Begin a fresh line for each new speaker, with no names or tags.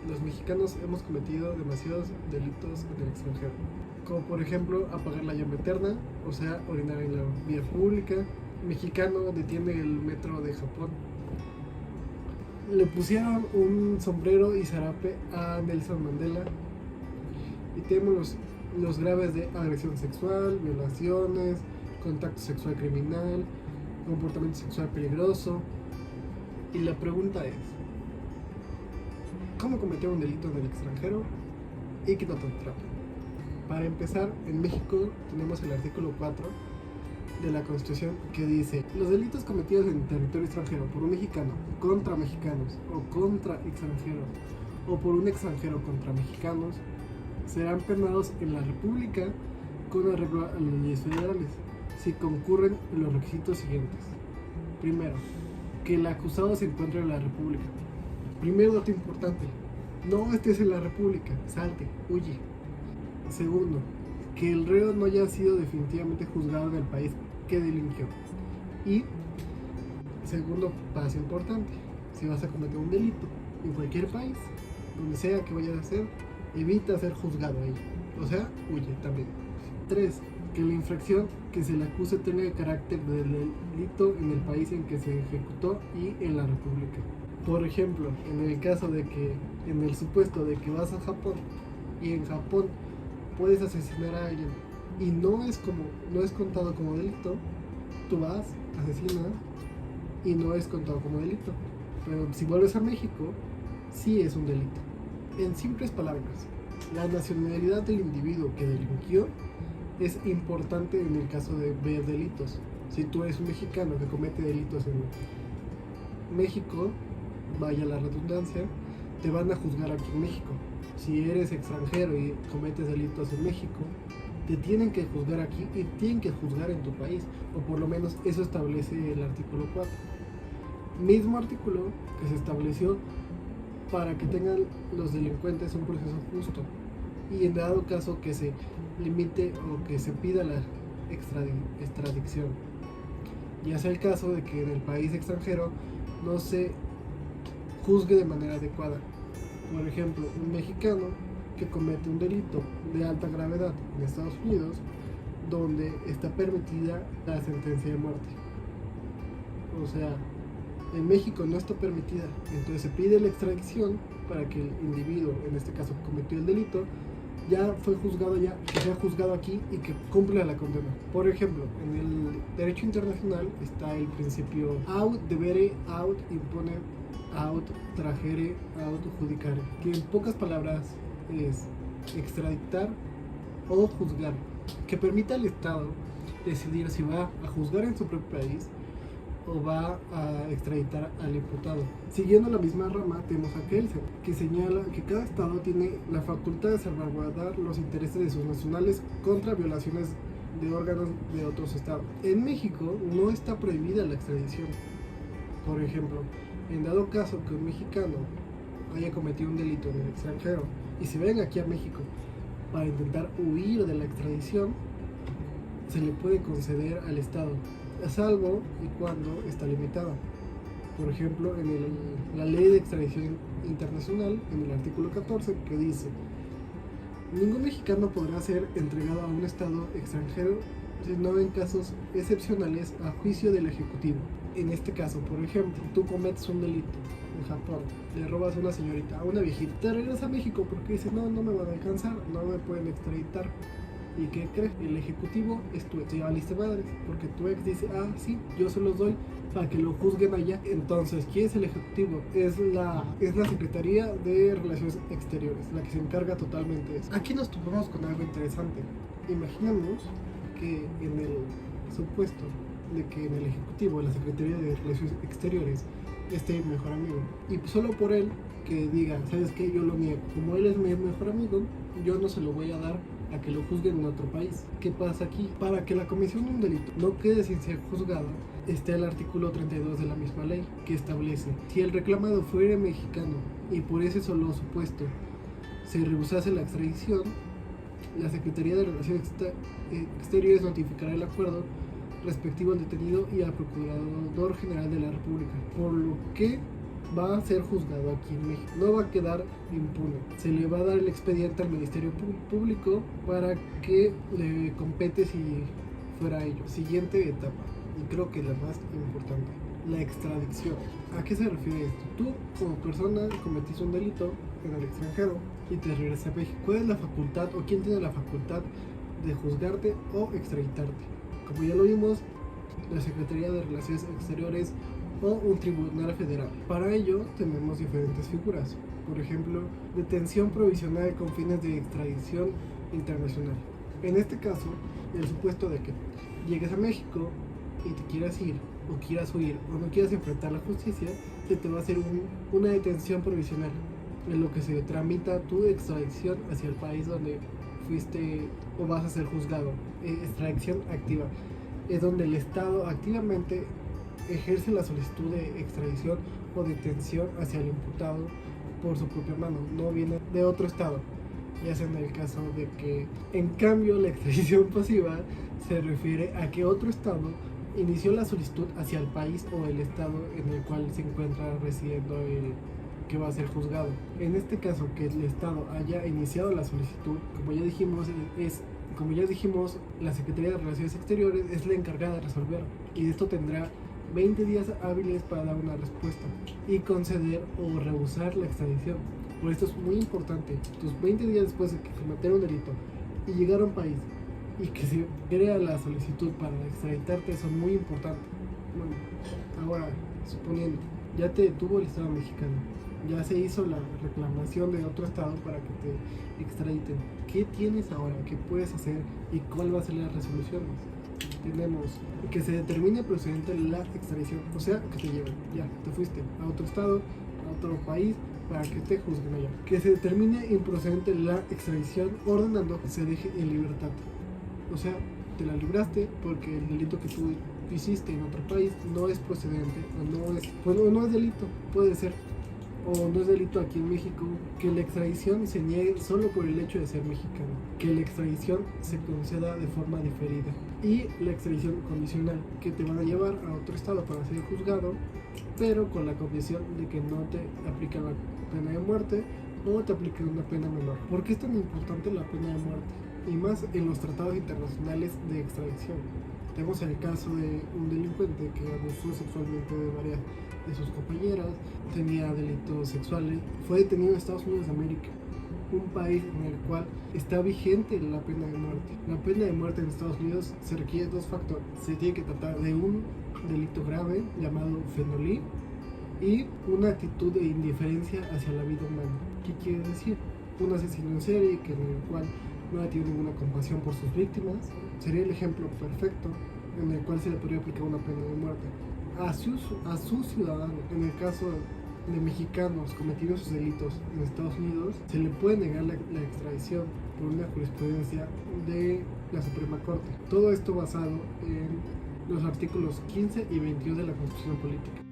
los mexicanos hemos cometido demasiados delitos en el extranjero, como por ejemplo apagar la llama eterna, o sea, orinar en la vía pública. Mexicano detiene el metro de Japón. Le pusieron un sombrero y zarape a Nelson Mandela. Y tenemos los graves de agresión sexual, violaciones, contacto sexual criminal, comportamiento sexual peligroso. Y la pregunta es, ¿cómo cometer un delito en el extranjero y que no te atrapen? Para empezar, en México tenemos el artículo 4 de la Constitución que dice: los delitos cometidos en territorio extranjero por un mexicano contra mexicanos o contra extranjeros o por un extranjero contra mexicanos serán penados en la República con arreglo a las leyes federales si concurren los requisitos siguientes. Primero, que el acusado se encuentre en la República. Primer dato importante: no estés en la República, salte, huye. Segundo, que el reo no haya sido definitivamente juzgado en el país que delinquió. Y segundo paso importante: si vas a cometer un delito en cualquier país, donde sea que vayas a hacer, evita ser juzgado ahí, o sea, huye también. 3. Que la infracción que se le acuse tenga el carácter de delito en el país en que se ejecutó y en la República. Por ejemplo, en el caso de que, en el supuesto de que vas a Japón y en Japón puedes asesinar a alguien y no es contado como delito, tú vas, asesinas y no es contado como delito. Pero si vuelves a México, sí es un delito. En simples palabras, la nacionalidad del individuo que delinquió es importante en el caso de ver delitos. Si tú eres un mexicano que comete delitos en México, vaya la redundancia, te van a juzgar aquí en México. Si eres extranjero y cometes delitos en México, te tienen que juzgar aquí y tienen que juzgar en tu país, o por lo menos eso establece el artículo 4. Mismo artículo que se estableció para que tengan los delincuentes un proceso justo y en dado caso que se limite o que se pida la extradición, ya sea el caso de que en el país extranjero no se juzgue de manera adecuada. Por ejemplo, un mexicano que comete un delito de alta gravedad en Estados Unidos, donde está permitida la sentencia de muerte. O sea, en México no está permitida, entonces se pide la extradición para que el individuo, en este caso que cometió el delito, ya fue juzgado que sea juzgado aquí y que cumpla la condena. Por ejemplo, en el derecho internacional está el principio aut debere, aut impone, aut tragere, aut judicare, que en pocas palabras es extraditar o juzgar, que permite al Estado decidir si va a juzgar en su propio país o va a extraditar al imputado. Siguiendo la misma rama, tenemos a Kelsen, que señala que cada estado tiene la facultad de salvaguardar los intereses de sus nacionales contra violaciones de órganos de otros estados. En México no está prohibida la extradición. Por ejemplo, en dado caso que un mexicano haya cometido un delito en el extranjero y se venga aquí a México para intentar huir de la extradición, se le puede conceder al Estado, salvo y cuando está limitada. Por ejemplo, en la ley de extradición internacional, en el artículo 14, que dice: ningún mexicano podrá ser entregado a un Estado extranjero sino en casos excepcionales a juicio del Ejecutivo. En este caso, por ejemplo, tú cometes un delito en Japón, le robas a una señorita, a una viejita, te regresas a México porque dice: no me van a alcanzar, no me pueden extraditar. ¿Y qué crees? El ejecutivo es tu ex. Ya valiste madres, porque tu ex dice: ah, sí, yo se los doy para que lo juzguen allá. Entonces, ¿quién es el ejecutivo? Es la Secretaría de Relaciones Exteriores, la que se encarga totalmente de eso. Aquí nos topamos con algo interesante. Imaginemos que en el supuesto de que en el ejecutivo, la Secretaría de Relaciones Exteriores, esté mi mejor amigo, y solo por él que diga: ¿sabes qué? Yo lo niego. Como él es mi mejor amigo, yo no se lo voy a dar a que lo juzguen en otro país. ¿Qué pasa aquí? Para que la comisión de un delito no quede sin ser juzgado, está el artículo 32 de la misma ley, que establece: si el reclamado fuera mexicano y por ese solo supuesto se rehusase la extradición, la Secretaría de Relaciones Exteriores notificará el acuerdo respectivo al detenido y al Procurador General de la República, por lo que va a ser juzgado aquí en México, no va a quedar impune. Se le va a dar el expediente al Ministerio Público para que le compete si fuera ello. Siguiente etapa, y creo que la más importante, la extradición. ¿A qué se refiere esto? Tú como persona cometiste un delito en el extranjero y te regresas a México. ¿Cuál es la facultad o quién tiene la facultad de juzgarte o extraditarte? Como ya lo vimos, la Secretaría de Relaciones Exteriores o un tribunal federal. Para ello tenemos diferentes figuras. Por ejemplo, detención provisional con fines de extradición internacional. En este caso, el supuesto de que llegues a México y te quieras ir o quieras huir o no quieras enfrentar la justicia, se te va a hacer una detención provisional en lo que se tramita tu extradición hacia el país donde fuiste o vas a ser juzgado. Extradición activa es donde el Estado activamente ejerce la solicitud de extradición o detención hacia el imputado por su propia mano, no viene de otro estado. Ya sea en el caso de que, en cambio, la extradición pasiva se refiere a que otro estado inició la solicitud hacia el país o el estado en el cual se encuentra residiendo el que va a ser juzgado. En este caso, que el estado haya iniciado la solicitud, como ya dijimos, la Secretaría de Relaciones Exteriores es la encargada de resolver, y esto tendrá 20 días hábiles para dar una respuesta y conceder o rehusar la extradición. Por esto es muy importante, tus 20 días después de que cometieron un delito y llegar a un país y que se crea la solicitud para extraditarte son muy importantes. Bueno, ahora, suponiendo, ya te detuvo el Estado mexicano, ya se hizo la reclamación de otro estado para que te extraditen. ¿Qué tienes ahora? ¿Qué puedes hacer? ¿Y cuál va a ser las resoluciones? Tenemos que se determine procedente la extradición, o sea, que te lleven, ya, te fuiste a otro estado, a otro país, para que te juzguen allá. Que se determine improcedente la extradición, ordenando que se deje en libertad. O sea, te la libraste porque el delito que tú hiciste en otro país no es procedente, o no es delito, puede ser, o no es delito aquí en México. Que la extradición se niegue solo por el hecho de ser mexicano. Que la extradición se conceda de forma diferida. Y la extradición condicional, que te van a llevar a otro estado para ser juzgado, pero con la condición de que no te aplican la pena de muerte o te apliquen una pena menor. ¿Por qué es tan importante la pena de muerte? Y más en los tratados internacionales de extradición. Tenemos el caso de un delincuente que abusó sexualmente de varias de sus compañeras, tenía delitos sexuales, fue detenido en Estados Unidos de América, un país en el cual está vigente la pena de muerte. La pena de muerte en Estados Unidos se requiere dos factores. Se tiene que tratar de un delito grave llamado fenolí y una actitud de indiferencia hacia la vida humana. ¿Qué quiere decir? Un asesino en serie en el cual no ha tenido ninguna compasión por sus víctimas sería el ejemplo perfecto en el cual se le podría aplicar una pena de muerte a sus ciudadanos. En el caso de mexicanos cometiendo sus delitos en Estados Unidos, se le puede negar la extradición por una jurisprudencia de la Suprema Corte. Todo esto basado en los artículos 15 y 22 de la Constitución Política.